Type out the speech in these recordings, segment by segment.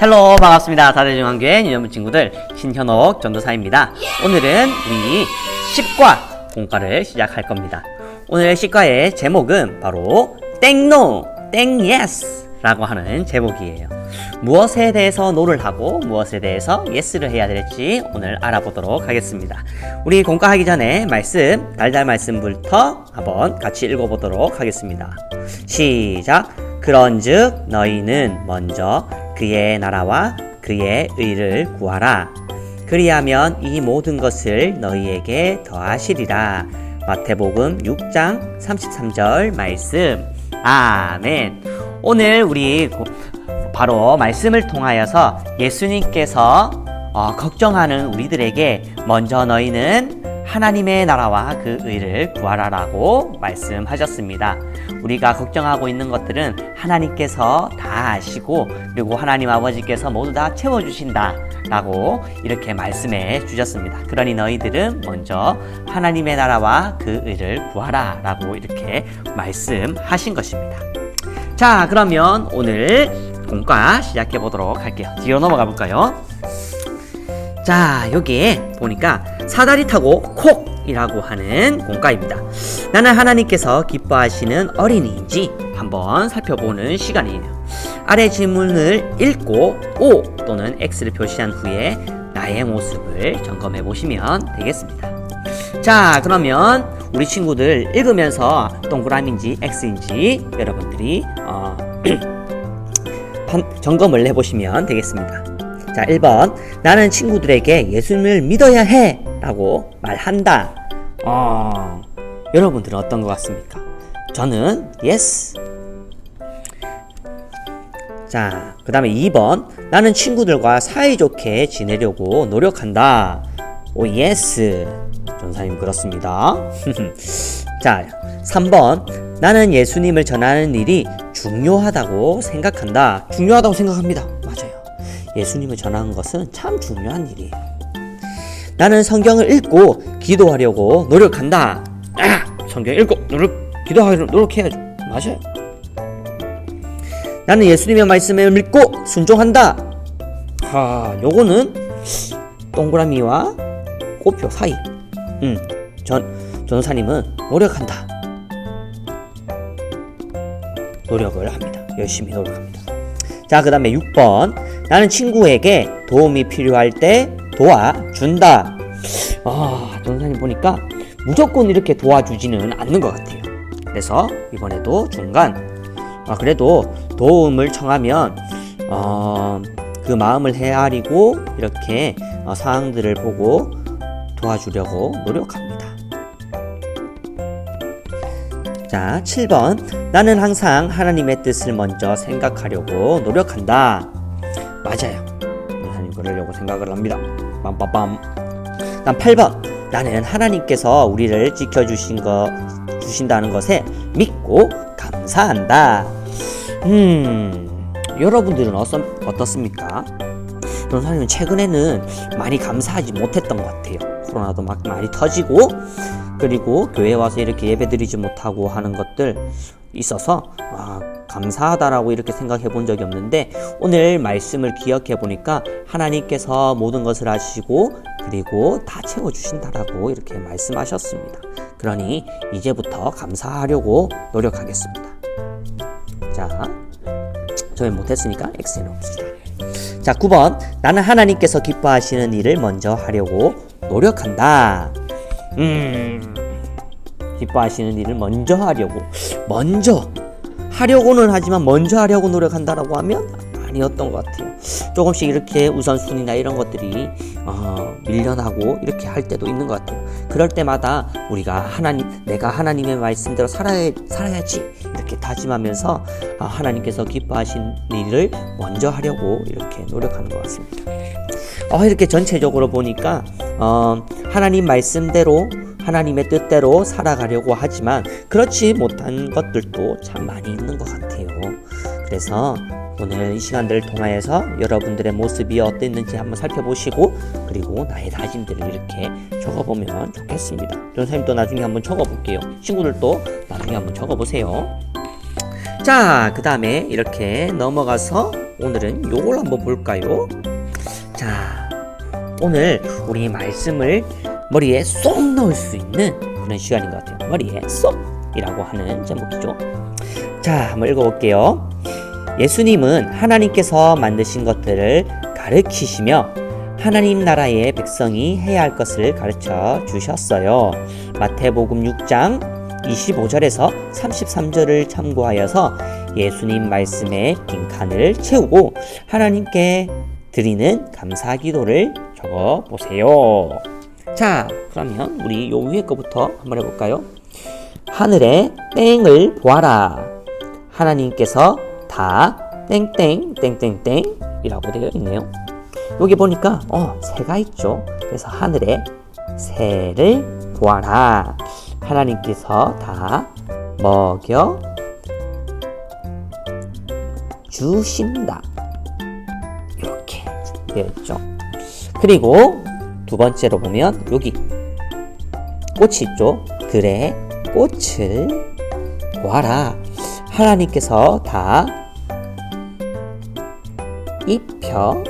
헬로 반갑습니다. 다대중앙교회 유년부 친구들 신현옥 전도사입니다. 오늘은 우리 시과 공과를 시작할 겁니다. 오늘 시과의 제목은 바로 땡노 땡예스 라고 하는 제목이에요. 무엇에 대해서 노를 하고 무엇에 대해서 예스를 해야 될지 오늘 알아보도록 하겠습니다. 우리 공과하기 전에 말씀 달달 말씀부터 한번 같이 읽어보도록 하겠습니다. 시작. 그런즉 너희는 먼저 그의 나라와 그의 의를 구하라. 그리하면 이 모든 것을 너희에게 더하시리라. 마태복음 6장 33절 말씀. 아멘. 오늘 우리 바로 말씀을 통하여서 예수님께서 걱정하는 우리들에게 먼저 너희는 하나님의 나라와 그 의를 구하라라고 말씀하셨습니다. 우리가 걱정하고 있는 것들은 하나님께서 다 아시고 그리고 하나님 아버지께서 모두 다 채워주신다 라고 이렇게 말씀해 주셨습니다. 그러니 너희들은 먼저 하나님의 나라와 그 의를 구하라 라고 이렇게 말씀하신 것입니다. 자, 그러면 오늘 공과 시작해 보도록 할게요. 뒤로 넘어가 볼까요? 자, 여기에 보니까 사다리 타고 콕이라고 하는 공과입니다. 나는 하나님께서 기뻐하시는 어린이인지 한번 살펴보는 시간이에요. 아래 질문을 읽고 O 또는 X를 표시한 후에 나의 모습을 점검해 보시면 되겠습니다. 자, 그러면 우리 친구들 읽으면서 동그라미인지 X인지 여러분들이 점검을 해보시면 되겠습니다. 자, 1번. 나는 친구들에게 예수님을 믿어야 해 라고 말한다. 여러분들은 어떤 것 같습니까? 저는 yes. 자, 그 다음에 2번. 나는 친구들과 사이좋게 지내려고 노력한다. 오, yes. 전사님 그렇습니다. 자, 3번. 나는 예수님을 전하는 일이 중요하다고 생각한다. 중요하다고 생각합니다. 맞아요. 예수님을 전하는 것은 참 중요한 일이에요. 나는 성경을 읽고 기도하려고 노력한다. 성경 읽고 기도하려고 노력해야죠. 맞아요. 나는 예수님의 말씀을 믿고 순종한다. 요거는 동그라미와 꼬표 사이. 전사님은 노력한다. 노력을 합니다. 열심히 노력합니다. 자, 그 다음에 6번. 나는 친구에게 도움이 필요할 때 도와준다. 전사님 보니까 무조건 이렇게 도와주지는 않는 것 같아요. 그래서 이번에도 중간. 그래도 도움을 청하면 그 마음을 헤아리고 이렇게 상황들을 보고 도와주려고 노력합니다. 자, 7번. 나는 항상 하나님의 뜻을 먼저 생각하려고 노력한다. 맞아요. 하나님 그러려고 생각을 합니다. 빰빰빰. 다음 8번. 나는 하나님께서 우리를 지켜주신다는 것에 믿고 감사한다. 여러분들은 어떻습니까? 선생님은 최근에는 많이 감사하지 못했던 것 같아요. 코로나도 막 많이 터지고 그리고 교회에 와서 이렇게 예배드리지 못하고 하는 것들 있어서 감사하다라고 이렇게 생각해 본 적이 없는데 오늘 말씀을 기억해 보니까 하나님께서 모든 것을 아시고 그리고 다 채워주신다라고 이렇게 말씀하셨습니다. 그러니 이제부터 감사하려고 노력하겠습니다. 자, 저희 못했으니까 X에 넣읍시다. 자, 9번. 나는 하나님께서 기뻐하시는 일을 먼저 하려고 노력한다. 기뻐하시는 일을 먼저 하려고는 하지만 먼저 하려고 노력한다라고 하면 아니었던 것 같아요. 조금씩 이렇게 우선순위나 이런 것들이 밀려나고 이렇게 할 때도 있는 것 같아요. 그럴 때마다 우리가 내가 하나님의 말씀대로 살아야지 이렇게 다짐하면서 하나님께서 기뻐하신 일을 먼저 하려고 이렇게 노력하는 것 같습니다. 이렇게 전체적으로 보니까 하나님 말씀대로 하나님의 뜻대로 살아가려고 하지만 그렇지 못한 것들도 참 많이 있는 것 같아요. 그래서 오늘 이 시간들을 통하여서 여러분들의 모습이 어땠는지 한번 살펴보시고 그리고 나의 다짐들을 이렇게 적어보면 좋겠습니다. 전사님도 나중에 한번 적어볼게요. 친구들도 나중에 한번 적어보세요. 자, 그 다음에 이렇게 넘어가서 오늘은 요걸 한번 볼까요? 자, 오늘 우리 말씀을 머리에 쏙 넣을 수 있는 그런 시간인 것 같아요. 머리에 쏙이라고 하는 제목이죠. 자, 한번 읽어볼게요. 예수님은 하나님께서 만드신 것들을 가르치시며 하나님 나라의 백성이 해야 할 것을 가르쳐 주셨어요. 마태복음 6장 25절에서 33절을 참고하여서 예수님 말씀의 빈칸을 채우고 하나님께 드리는 감사 기도를 적어 보세요. 자, 그러면 우리 요 위에 거부터 한번 해볼까요? 하늘에 땡을 보아라. 하나님께서 다 땡땡 땡땡땡 이라고 되어 있네요. 여기 보니까 새가 있죠. 그래서 하늘에 새를 보아라. 하나님께서 다 먹여 주신다. 이렇게 되어 있죠. 그리고 두 번째로 보면 여기 꽃이 있죠. 들에 꽃을 보아라. 하나님께서 다 입혀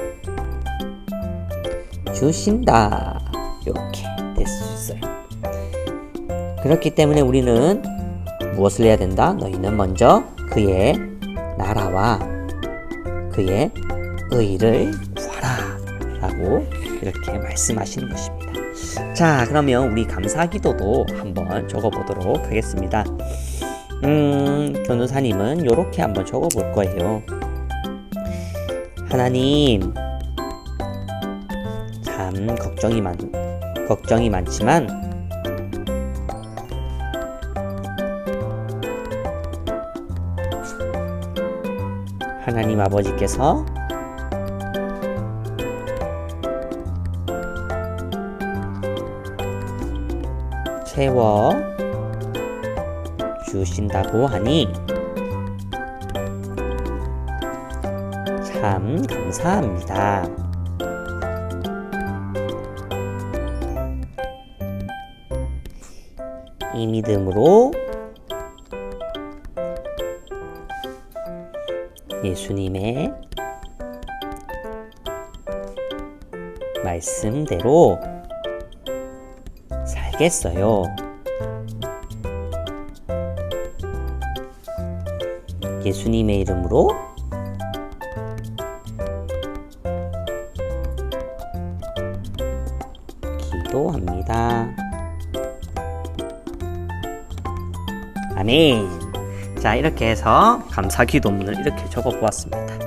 주신다. 이렇게 될 수 있어요. 그렇기 때문에 우리는 무엇을 해야 된다? 너희는 먼저 그의 나라와 그의 의를 구하라 라고 이렇게 말씀하시는 것입니다. 자, 그러면 우리 감사기도도 한번 적어보도록 하겠습니다. 변호사님은 이렇게 한번 적어볼 거예요. 하나님, 참 걱정이 많지만 하나님 아버지께서 채워 주신다고 하니 참 감사합니다. 이 믿음으로 예수님의 말씀대로 살겠어요. 예수님의 이름으로 기도합니다. 아멘. 자, 이렇게 해서 감사 기도문을 이렇게 적어 보았습니다.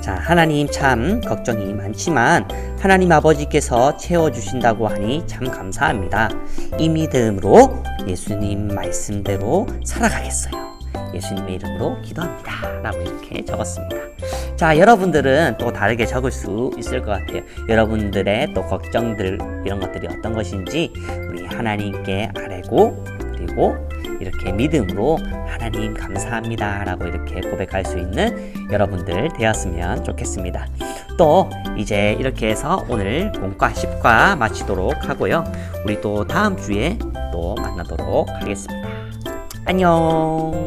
자, 하나님 참 걱정이 많지만 하나님 아버지께서 채워주신다고 하니 참 감사합니다. 이 믿음으로 예수님 말씀대로 살아가겠어요. 예수님의 이름으로 기도합니다 라고 이렇게 적었습니다. 자, 여러분들은 또 다르게 적을 수 있을 것 같아요. 여러분들의 또 걱정들 이런 것들이 어떤 것인지 우리 하나님께 아뢰고 그리고 이렇게 믿음으로 하나님 감사합니다 라고 이렇게 고백할 수 있는 여러분들 되었으면 좋겠습니다. 또 이제 이렇게 해서 오늘 본과 10과 마치도록 하고요. 우리 또 다음 주에 또 만나도록 하겠습니다. 안녕.